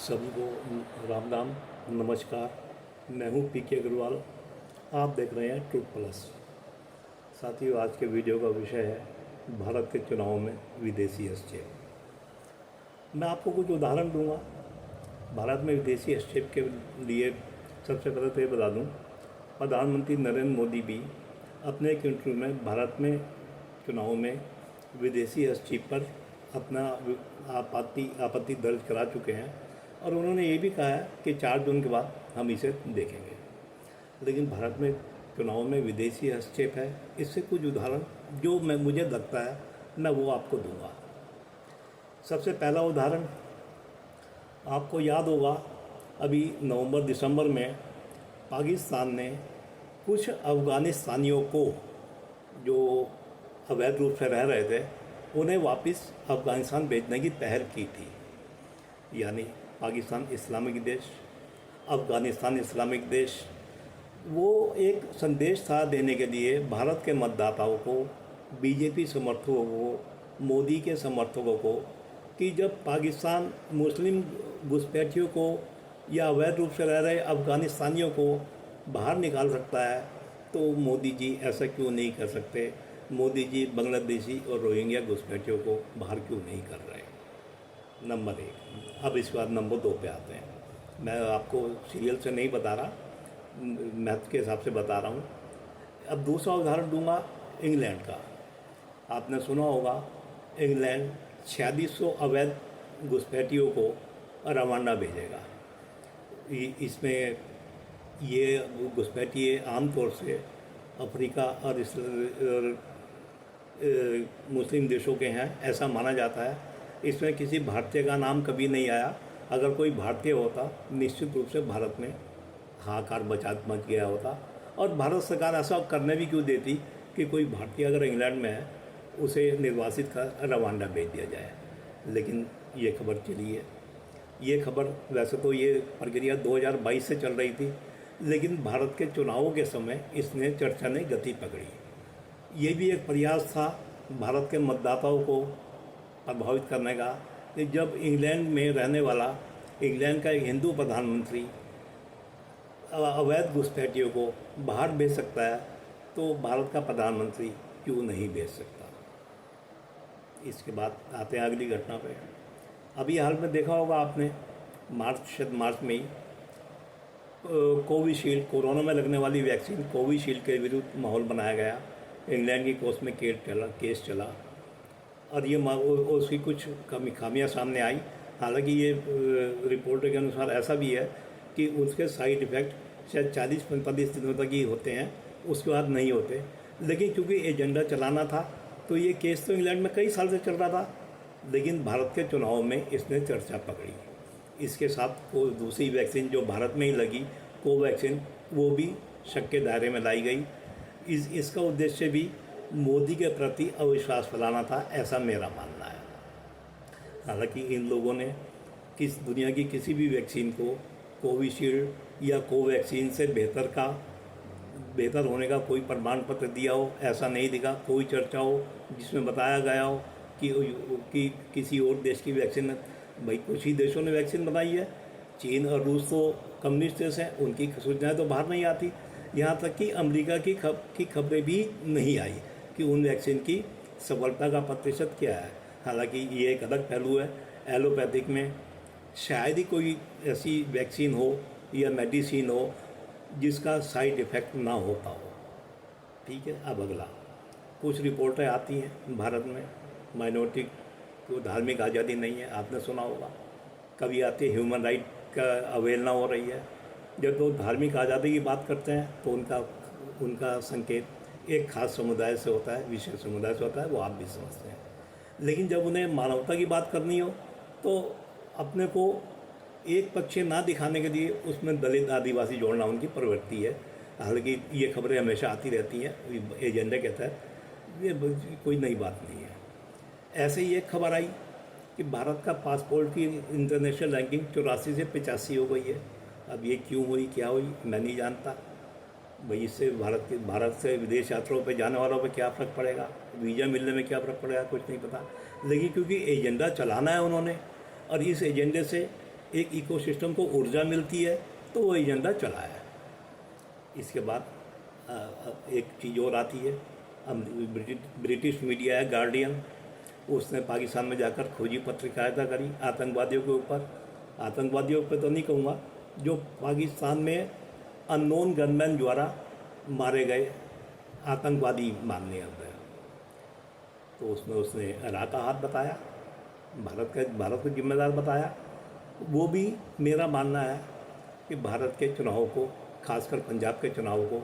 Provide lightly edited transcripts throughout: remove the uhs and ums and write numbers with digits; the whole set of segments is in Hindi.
सभी को राम राम, नमस्कार। मैं हूं पी के अग्रवाल। आप देख रहे हैं ट्रूथ प्लस। साथियों, आज के वीडियो का विषय है भारत के चुनाव में विदेशी हस्तक्षेप। मैं आपको कुछ उदाहरण दूंगा भारत में विदेशी हस्तक्षेप के लिए। सबसे पहले तो ये बता दूं, प्रधानमंत्री नरेंद्र मोदी भी अपने एक इंटरव्यू में भारत में चुनाव में विदेशी हस्तक्षेप पर अपना आपत्ति दर्ज करा चुके हैं और उन्होंने ये भी कहा है कि 4 जून के बाद हम इसे देखेंगे। लेकिन भारत में चुनाव में विदेशी हस्तक्षेप है, इससे कुछ उदाहरण जो मुझे लगता है मैं वो आपको दूंगा। सबसे पहला उदाहरण, आपको याद होगा अभी नवंबर दिसंबर में पाकिस्तान ने कुछ अफ़गानिस्तानियों को जो अवैध रूप से रह रहे थे उन्हें वापस अफ़गानिस्तान भेजने की पहल की थी। यानी पाकिस्तान इस्लामिक देश, अफ़गानिस्तान इस्लामिक देश। वो एक संदेश था देने के लिए भारत के मतदाताओं को, बीजेपी समर्थकों को, मोदी के समर्थकों को, कि जब पाकिस्तान मुस्लिम घुसपैठियों को या अवैध रूप से रह रहे अफ़गानिस्तानियों को बाहर निकाल सकता है तो मोदी जी ऐसा क्यों नहीं कर सकते। मोदी जी बांग्लादेशी और रोहिंग्या घुसपैठियों को बाहर क्यों नहीं कर रहे। नंबर 1। अब इसके बाद नंबर 2 पे आते हैं। मैं आपको सीरियल से नहीं बता रहा, मैथ के हिसाब से बता रहा हूँ। अब दूसरा उदाहरण दूंगा इंग्लैंड का। आपने सुना होगा इंग्लैंड 4600 अवैध घुसपैठियों को रवांडा भेजेगा। इसमें ये घुसपैठिए आमतौर से अफ्रीका और मुस्लिम देशों के हैं, ऐसा माना जाता है। इसमें किसी भारतीय का नाम कभी नहीं आया। अगर कोई भारतीय होता निश्चित रूप से भारत में हाहाकार मच गया होता। और भारत सरकार ऐसा करने भी क्यों देती कि कोई भारतीय अगर इंग्लैंड में है उसे निर्वासित कर रवांडा भेज दिया जाए। लेकिन ये खबर चली है। ये खबर, वैसे तो ये प्रक्रिया 2022 से चल रही थी, लेकिन भारत के चुनावों के समय इसने चर्चा ने गति पकड़ी। ये भी एक प्रयास था भारत के मतदाताओं को प्रभावित करने का कि जब इंग्लैंड में रहने वाला इंग्लैंड का एक हिंदू प्रधानमंत्री अवैध घुसपैठियों को बाहर भेज सकता है तो भारत का प्रधानमंत्री क्यों नहीं भेज सकता। इसके बाद आते हैं अगली घटना पे। अभी हाल में देखा होगा आपने, मार्च में ही कोविशील्ड, कोरोना में लगने वाली वैक्सीन कोविशील्ड के विरुद्ध माहौल बनाया गया। इंग्लैंड की कोर्ट में केस चला और ये उसकी कुछ खामियां सामने आई। हालांकि ये रिपोर्ट के अनुसार ऐसा भी है कि उसके साइड इफ़ेक्ट शायद 40-45 दिनों तक ही होते हैं, उसके बाद नहीं होते। लेकिन क्योंकि एजेंडा चलाना था तो ये केस तो इंग्लैंड में कई साल से चल रहा था, लेकिन भारत के चुनाव में इसने चर्चा पकड़ी। इसके साथ वो दूसरी वैक्सीन जो भारत में ही लगी, कोवैक्सीन, वो भी शक के दायरे में लाई गई। इसका उद्देश्य भी मोदी के प्रति अविश्वास फैलाना था, ऐसा मेरा मानना है। हालांकि इन लोगों ने दुनिया की किसी भी वैक्सीन को कोविशील्ड या कोवैक्सीन से बेहतर होने का कोई प्रमाण पत्र दिया हो, ऐसा नहीं दिखा। कोई चर्चा हो जिसमें बताया गया हो कि किसी और देश की वैक्सीन, भाई कुछ ही देशों ने वैक्सीन बनाई है। चीन और रूस तो कम्युनिस्ट देश हैं, उनकी सूचनाएं तो बाहर नहीं आती। यहाँ तक कि अमेरिका की खबरें भी नहीं आई कि उन वैक्सीन की सफलता का प्रतिशत क्या है। हालांकि ये एक अलग पहलू है। एलोपैथिक में शायद ही कोई ऐसी वैक्सीन हो या मेडिसिन हो जिसका साइड इफ़ेक्ट ना होता हो। ठीक है। अब अगला, कुछ रिपोर्टें आती हैं भारत में माइनॉरिटी को धार्मिक आज़ादी नहीं है, आपने सुना होगा। कभी आती है ह्यूमन राइट का अवहेलना हो रही है। जब वो धार्मिक आज़ादी की बात करते हैं तो उनका संकेत एक खास समुदाय से होता है, विशेष समुदाय से होता है, वो आप भी समझते हैं। लेकिन जब उन्हें मानवता की बात करनी हो तो अपने को एक पक्ष ना दिखाने के लिए उसमें दलित आदिवासी जोड़ना उनकी प्रवृत्ति है। हालांकि ये खबरें हमेशा आती रहती हैं एजेंडे के तहत, ये कोई नई बात नहीं है। ऐसे ही एक खबर आई कि भारत का पासपोर्ट की इंटरनेशनल रैंकिंग 84 से 85 हो गई है। अब ये क्यों हुई, क्या हुई, मैं नहीं जानता। भाई इससे भारत से विदेश यात्राओं पे जाने वालों पे क्या फ़र्क पड़ेगा, वीज़ा मिलने में क्या फ़र्क पड़ेगा, कुछ नहीं पता। लेकिन क्योंकि एजेंडा चलाना है उन्होंने, और इस एजेंडे से एक इकोसिस्टम को ऊर्जा मिलती है, तो वो एजेंडा चला है। इसके बाद एक चीज़ और आती है, ब्रिटिश मीडिया है गार्डियन, उसने पाकिस्तान में जाकर खोजी पत्रकारिता करी आतंकवादियों के ऊपर। आतंकवादियों पर तो नहीं कहूँगा, जो पाकिस्तान में अननोन गनमैन द्वारा मारे गए आतंकवादी मानने अब गए। तो उसमें उसने इराक़ का हाथ बताया, भारत को जिम्मेदार बताया। वो भी मेरा मानना है कि भारत के चुनाव को, खासकर पंजाब के चुनाव को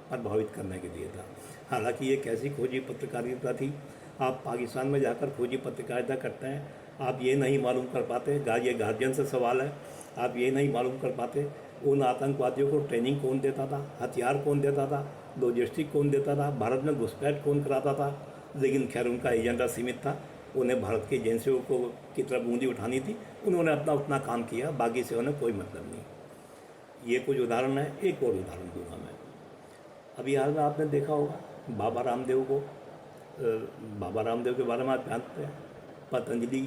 प्रभावित करने के लिए था। हालांकि ये कैसी खोजी पत्रकारिता थी, आप पाकिस्तान में जाकर खोजी पत्रकारिता करते हैं, आप ये नहीं मालूम कर पाते, ये गार्जियन से सवाल है, आप ये नहीं मालूम कर पाते उन आतंकवादियों को ट्रेनिंग कौन देता था, हथियार कौन देता था, लॉजिस्टिक कौन देता था, भारत में घुसपैठ कौन कराता था। लेकिन खैर उनका एजेंडा सीमित था, उन्हें भारत की एजेंसियों को की तरफ ऊँगली उठानी थी, उन्होंने अपना उतना काम किया, बाकी से उन्हें कोई मतलब नहीं। ये कुछ उदाहरण है, एक और उदाहरण दूंगा मैं। अभी हाल में आपने देखा होगा बाबा रामदेव के बारे में आप जानते हैं, पतंजलि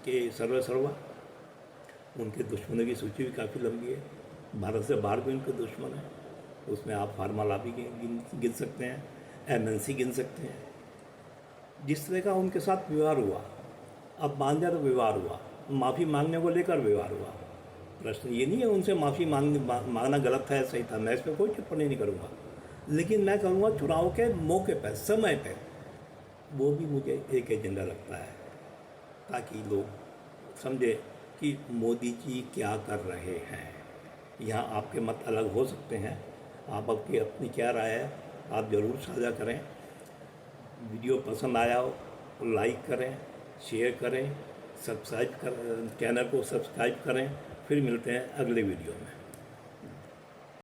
के सर्वा उनके दुश्मनों की सूची भी काफ़ी लंबी है, भारत से बाहर भी उनके दुश्मन है। उसमें आप फार्मा लॉबी गिन सकते हैं, MNC गिन सकते हैं। जिस तरह का उनके साथ व्यवहार हुआ, अब मान जाए तो व्यवहार हुआ, माफ़ी मांगने को लेकर व्यवहार हुआ। प्रश्न ये नहीं है उनसे माफ़ी मांगना गलत है सही था, मैं इस पर कोई टिप्पणी नहीं करूँगा, लेकिन मैं कहूँगा चुनाव के मौके पर, समय पर, वो भी मुझे एक एजेंडा लगता है, ताकि लोग समझे कि मोदी जी क्या कर रहे हैं। यहाँ आपके मत अलग हो सकते हैं, आप आपकी अपनी क्या राय है आप ज़रूर साझा करें। वीडियो पसंद आया हो तो लाइक करें, शेयर करें, सब्सक्राइब कर चैनल को सब्सक्राइब करें। फिर मिलते हैं अगले वीडियो में।